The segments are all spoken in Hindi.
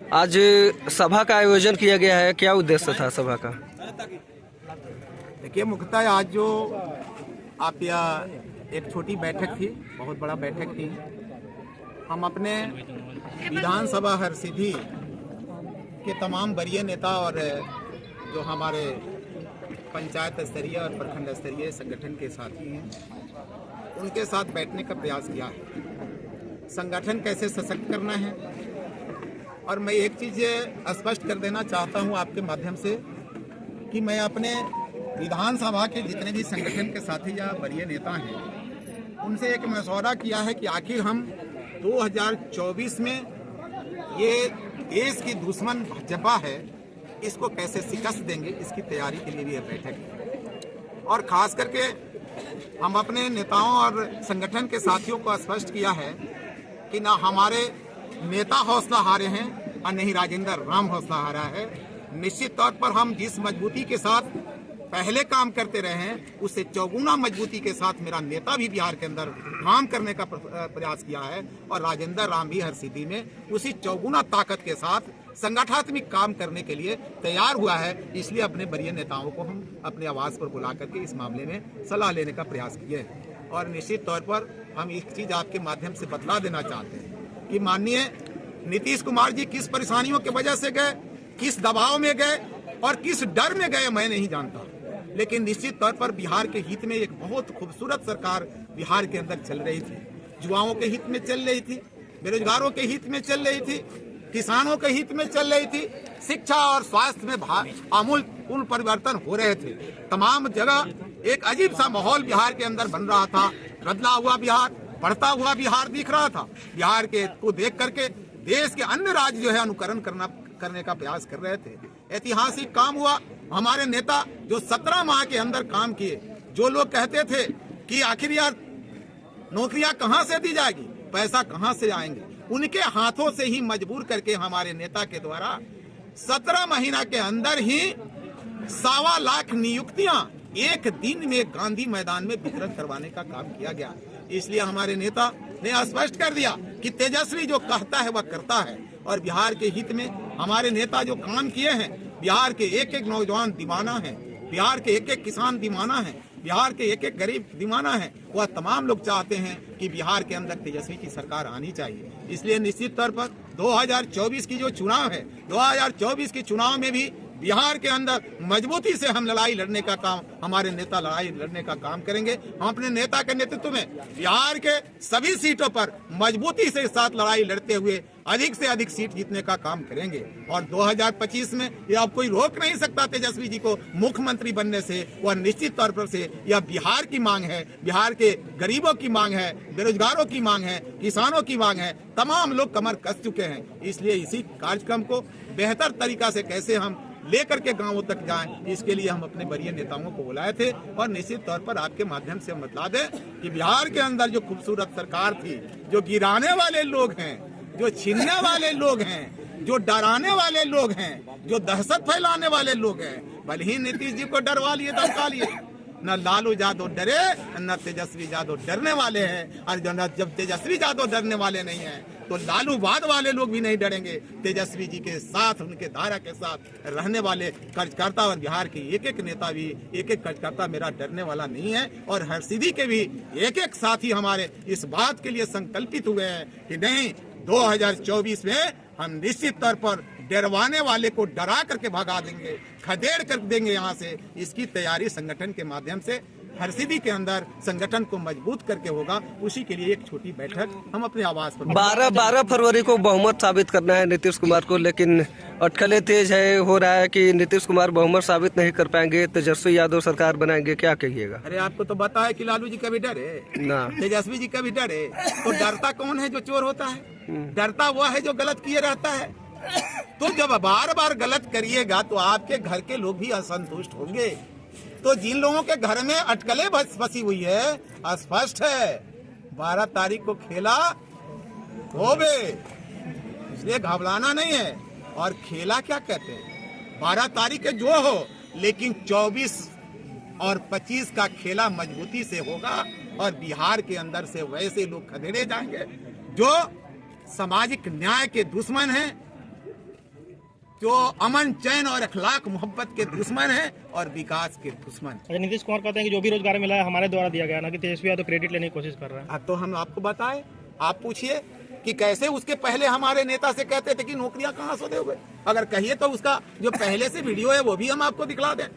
आज सभा का आयोजन किया गया है, क्या उद्देश्य था सभा का? देखिए, मुख्यतः आज जो आप एक छोटी बैठक थी, बहुत बड़ा बैठक थी। हम अपने विधानसभा हरसिद्धि के तमाम वरीय नेता और जो हमारे पंचायत स्तरीय और प्रखंड स्तरीय संगठन के साथी हैं, उनके साथ बैठने का प्रयास किया है। संगठन कैसे सशक्त करना है। और मैं एक चीज़ स्पष्ट कर देना चाहता हूं आपके माध्यम से कि मैं अपने विधानसभा के जितने भी संगठन के साथी या वरीय नेता हैं, उनसे एक मशवरा किया है कि आखिर हम 2024 में ये देश की दुश्मन भाजपा है, इसको कैसे शिकस्त देंगे, इसकी तैयारी के लिए भी यह बैठक है। और खास करके हम अपने नेताओं और संगठन के साथियों को स्पष्ट किया है कि ना हमारे नेता हौसला हारे हैं और नहीं राजेंद्र राम हौसला हारा है। निश्चित तौर पर हम जिस मजबूती के साथ पहले काम करते रहे हैं, उससे चौगुना मजबूती के साथ मेरा नेता भी बिहार के अंदर काम करने का प्रयास किया है और राजेंद्र राम भी हरसिद्धि में उसी चौगुना ताकत के साथ संगठनात्मक काम करने के लिए तैयार हुआ है। इसलिए अपने वरीय नेताओं को हम अपने आवास पर बुला करके इस मामले में सलाह लेने का प्रयास किए हैं। और निश्चित तौर पर हम एक चीज आपके माध्यम से बतला देना चाहते हैं कि माननीय नीतीश कुमार जी किस परेशानियों की वजह से गए, किस दबाव में गए और किस डर में गए, मैं नहीं जानता। लेकिन निश्चित तौर पर बिहार के हित में एक बहुत खूबसूरत सरकार बिहार के अंदर चल रही थी। युवाओं के हित में चल रही थी, बेरोजगारों के हित में चल रही थी, किसानों के हित में चल रही थी, शिक्षा और स्वास्थ्य में आमूल परिवर्तन हो रहे थे। तमाम जगह एक अजीब सा माहौल बिहार के अंदर बन रहा था। बदला हुआ बिहार, बढ़ता हुआ बिहार दिख रहा था। बिहार के को देख करके देश के अन्य राज्य जो है अनुकरण करने का प्रयास कर रहे थे। ऐतिहासिक काम हुआ। हमारे नेता जो 17 माह के अंदर काम किए, जो लोग कहते थे कि आखिर यार नौकरियां कहां से दी जाएगी, पैसा कहां से आएंगे, उनके हाथों से ही मजबूर करके हमारे नेता के द्वारा 17 महीना के अंदर ही 1.25 लाख नियुक्तियां एक दिन में गांधी मैदान में वितरण करवाने का काम किया गया। इसलिए हमारे नेता ने स्पष्ट कर दिया कि तेजस्वी जो कहता है वह करता है। और बिहार के हित में हमारे नेता जो काम किए हैं, बिहार के एक एक नौजवान दीवाना है, बिहार के एक एक किसान दीवाना है, बिहार के एक एक गरीब दीवाना है। वह तमाम लोग चाहते हैं कि बिहार के अंदर तेजस्वी की सरकार आनी चाहिए। इसलिए निश्चित तौर पर 2024 की जो चुनाव है, 2024 के चुनाव में भी बिहार के अंदर मजबूती से हम लड़ाई लड़ने का काम, हमारे नेता लड़ाई लड़ने का काम करेंगे। हम अपने नेता के नेतृत्व में बिहार के सभी सीटों पर मजबूती से साथ लड़ाई लड़ते हुए अधिक से अधिक सीट जीतने का काम करेंगे। और 2025 में यह अब कोई रोक नहीं सकता तेजस्वी जी को मुख्यमंत्री बनने से। वह निश्चित तौर पर से यह बिहार की मांग है, बिहार के गरीबों की मांग है, बेरोजगारों की मांग है, किसानों की मांग है। तमाम लोग कमर कस चुके हैं। इसलिए इसी कार्यक्रम को बेहतर तरीका से कैसे हम लेकर के गांवों तक जाएं, इसके लिए हम अपने वरीय नेताओं को बुलाए थे। और निश्चित तौर पर आपके माध्यम से हम बतला दें कि बिहार के अंदर जो खूबसूरत सरकार थी, जो गिराने वाले लोग हैं, जो छीनने वाले लोग हैं, जो डराने वाले लोग हैं, जो दहशत फैलाने वाले लोग हैं, भले ही नीतीश जी को डरवा लिए, धमका लिए, न लालू यादव डरे न तेजस्वी यादव डरने वाले हैं। और जब तेजस्वी यादव डरने वाले नहीं हैं तो लालूवाद वाले लोग भी नहीं डरेंगे। तेजस्वी जी के साथ, उनके धारा के साथ रहने वाले कार्यकर्ता और बिहार के एक एक नेता भी, एक एक कार्यकर्ता मेरा डरने वाला नहीं है। और हरसिद्धि के भी एक एक साथी हमारे इस बात के लिए संकल्पित हुए हैं कि नहीं, 2024 में हम निश्चित तौर पर डरवाने वाले को डरा करके भगा देंगे, खदेड़ कर देंगे यहाँ से। इसकी तैयारी संगठन के माध्यम से हरसिद्धि के अंदर संगठन को मजबूत करके होगा। उसी के लिए एक छोटी बैठक हम अपने आवास पर 12 फरवरी को बहुमत साबित करना है नीतीश कुमार को, लेकिन अटकलें तेज है। हो रहा है कि नीतीश कुमार बहुमत साबित नहीं कर पाएंगे, तेजस्वी यादव सरकार बनाएंगे, क्या कहिएगा? अरे आपको तो पता है कि लालू जी का भी डर है ना, तेजस्वी जी का भी डर है। तो डरता कौन है? जो चोर होता है। डरता वह है जो गलत किए रहता है। तो जब बार बार गलत करिएगा तो आपके घर के लोग भी असंतुष्ट होंगे। तो जिन लोगों के घर में अटकलें फंसी हुई है, स्पष्ट है 12 तारीख को खेला होबे, इसलिए घबराना नहीं है। और खेला क्या कहते हैं, 12 तारीख के जो हो, लेकिन 24 और 25 का खेला मजबूती से होगा। और बिहार के अंदर से वैसे लोग खदेड़े जाएंगे जो सामाजिक न्याय के दुश्मन हैं, जो अमन चैन और अखलाक मोहब्बत के दुश्मन है और विकास के दुश्मन। अच्छा, नीतीश कुमार कहते हैं कि जो भी रोजगार मिला है हमारे द्वारा दिया गया, ना कि तेजस्वी यादव क्रेडिट लेने की कोशिश कर रहा है। अब तो हम आपको बताएं, आप पूछिए कि कैसे उसके पहले हमारे नेता से कहते थे कि नौकरियां कहां से दोगे। अगर कहिए तो उसका जो पहले से वीडियो है वो भी हम आपको दिखला दें।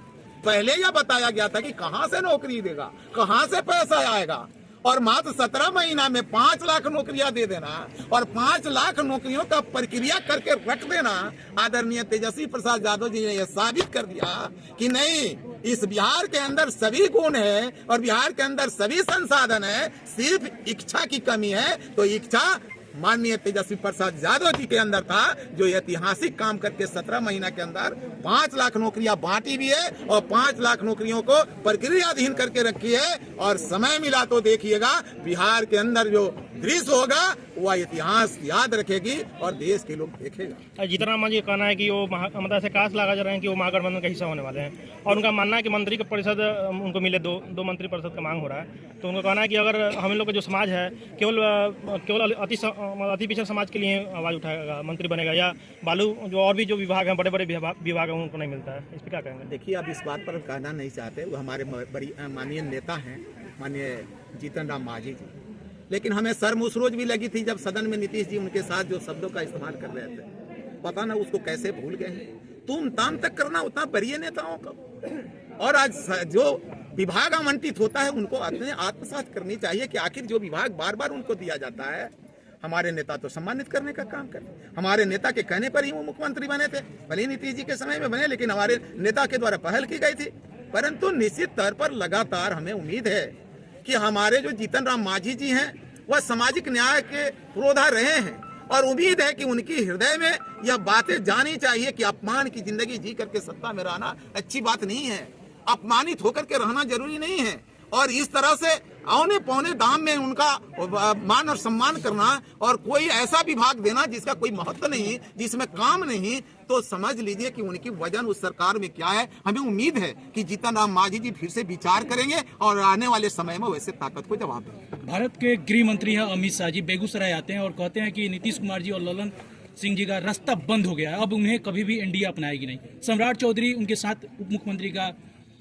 पहले यह बताया गया था कि कहां से नौकरी देगा, कहां से पैसा आएगा, और मात्र 17 महीना में 5 लाख नौकरियां दे देना और 5 लाख नौकरियों का प्रक्रिया करके रख देना। आदरणीय तेजस्वी प्रसाद यादव जी ने यह साबित कर दिया कि नहीं, इस बिहार के अंदर सभी गुण है और बिहार के अंदर सभी संसाधन है, सिर्फ इच्छा की कमी है। तो इच्छा माननीय तेजस्वी प्रसाद यादव जी के अंदर था, जो ऐतिहासिक काम करके 17 महीना के अंदर 5 लाख नौकरियां बांटी भी है और 5 लाख नौकरियों को प्रक्रियाधीन करके रखी है। और समय मिला तो देखिएगा, बिहार के अंदर जो दृश्य होगा वह इतिहास याद रखेगी और देश के लोग देखेगा। जीतन राम मांझी का कहना है कि वो मतलब से काश लगा जा रहे हैं कि वो महागठबंधन का हिस्सा होने वाले हैं, और उनका मानना है कि मंत्री परिषद उनको मिले, दो मंत्री परिषद का मांग हो रहा है। तो उनका कहना है कि अगर हम लोग का जो समाज है केवल अति पिछड़ समाज के लिए आवाज उठाएगा, मंत्री बनेगा, या बालू जो और भी जो विभाग हैं, बड़े बड़े विभाग हैं, उनको नहीं मिलता है, इस पर क्या कहेंगे? देखिए, अब इस बात पर कहना नहीं चाहते, वो हमारे बड़ी माननीय नेता हैं माननीय जीतन राम मांझी जी, लेकिन हमें शर्म-उसरोज भी लगी थी जब सदन में नीतीश जी उनके साथ जो शब्दों का इस्तेमाल कर रहे थे। पता ना उसको कैसे भूल गए हैं। तुम ताम तक करना उतना बरिए नेताओं का। और आज जो विभाग आवंटित होता है उनको अपने आत्मसात करनी चाहिए कि आखिर जो विभाग बार बार उनको दिया जाता है, हमारे नेता तो सम्मानित करने का काम करते। हमारे नेता के कहने पर ही वो मुख्यमंत्री बने थे, भले नीतीश जी के समय में बने, लेकिन हमारे नेता के द्वारा पहल की गई थी। परंतु निश्चित तौर पर लगातार हमें उम्मीद है कि हमारे जो जीतन राम मांझी जी हैं वह सामाजिक न्याय के पुरोधा रहे हैं, और उम्मीद है कि उनकी हृदय में यह बातें जानी चाहिए कि अपमान की जिंदगी जी करके सत्ता में रहना अच्छी बात नहीं है, अपमानित होकर के रहना जरूरी नहीं है। और इस तरह से औने पौने दाम में उनका मान और सम्मान करना और कोई ऐसा विभाग देना जिसका कोई महत्व नहीं, जिसमें काम नहीं, तो समझ लीजिए कि उनकी वजन उस सरकार में क्या है। हमें उम्मीद है कि जीतन राम मांझी जी फिर से विचार करेंगे और आने वाले समय में वैसे ताकत को जवाब देंगे। भारत के गृह मंत्री हैं अमित शाह जी बेगूसराय आते हैं और कहते हैं कि नीतीश कुमार जी और ललन सिंह जी का रास्ता बंद हो गया है, अब उन्हें कभी भी एनडीए अपनाएगी नहीं। सम्राट चौधरी उनके साथ उप मुख्यमंत्री का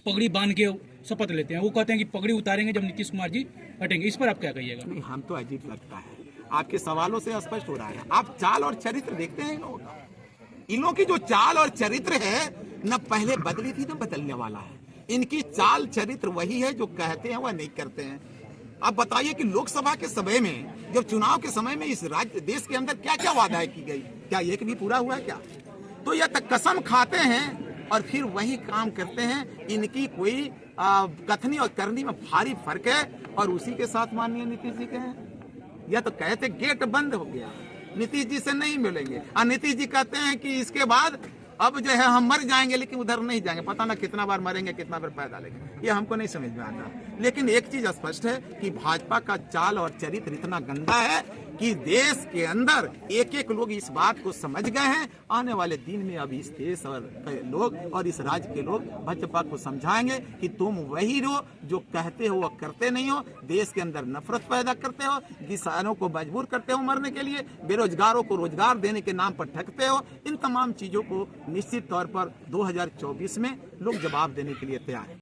पगड़ी बांध के शपथ लेते हैं, वो कहते हैं कि पगड़ी उतारेंगे जब नीतीश कुमार जी हटेंगे। इस पर आप क्या कहिएगा? नहीं, हम तो अजीब लगता है, आपके सवालों से स्पष्ट हो रहा है। आप चाल और चरित्र देखते हैं इन लोगों की जो चाल और चरित्र है न पहले बदली थी न बदलने वाला है। इनकी चाल चरित्र वही है, जो कहते हैं वह नहीं करते हैं। अब बताइए कि लोकसभा के समय में, जब चुनाव के समय में इस राज्य देश के अंदर क्या क्या वादाएं की गई, क्या एक भी पूरा हुआ है क्या? तो यह तक कसम खाते हैं और फिर वही काम करते हैं। इनकी कोई कथनी और करनी में भारी फर्क है, और उसी के साथ माननीय नीतीश जी के हैं। यह तो कहते गेट बंद हो गया, नीतीश जी से नहीं मिलेंगे, और नीतीश जी कहते हैं कि इसके बाद अब जो है हम मर जाएंगे लेकिन उधर नहीं जाएंगे, पता ना कितना बार मरेंगे, कितना बार पैदा लेंगे, ये हमको नहीं समझ में आता। लेकिन एक चीज स्पष्ट है कि भाजपा का चाल और चरित्र इतना गंदा है कि देश के अंदर एक एक लोग इस बात को समझ गए हैं। आने वाले दिन में अब इस देश और लोग और इस राज्य के लोग भाजपा को समझाएंगे कि तुम वही हो जो कहते हो वो करते नहीं हो, देश के अंदर नफरत पैदा करते हो, किसानों को मजबूर करते हो मरने के लिए, बेरोजगारों को रोजगार देने के नाम पर ठगते हो। इन तमाम चीजों को निश्चित तौर पर 2024 में लोग जवाब देने के लिए तैयार हैं।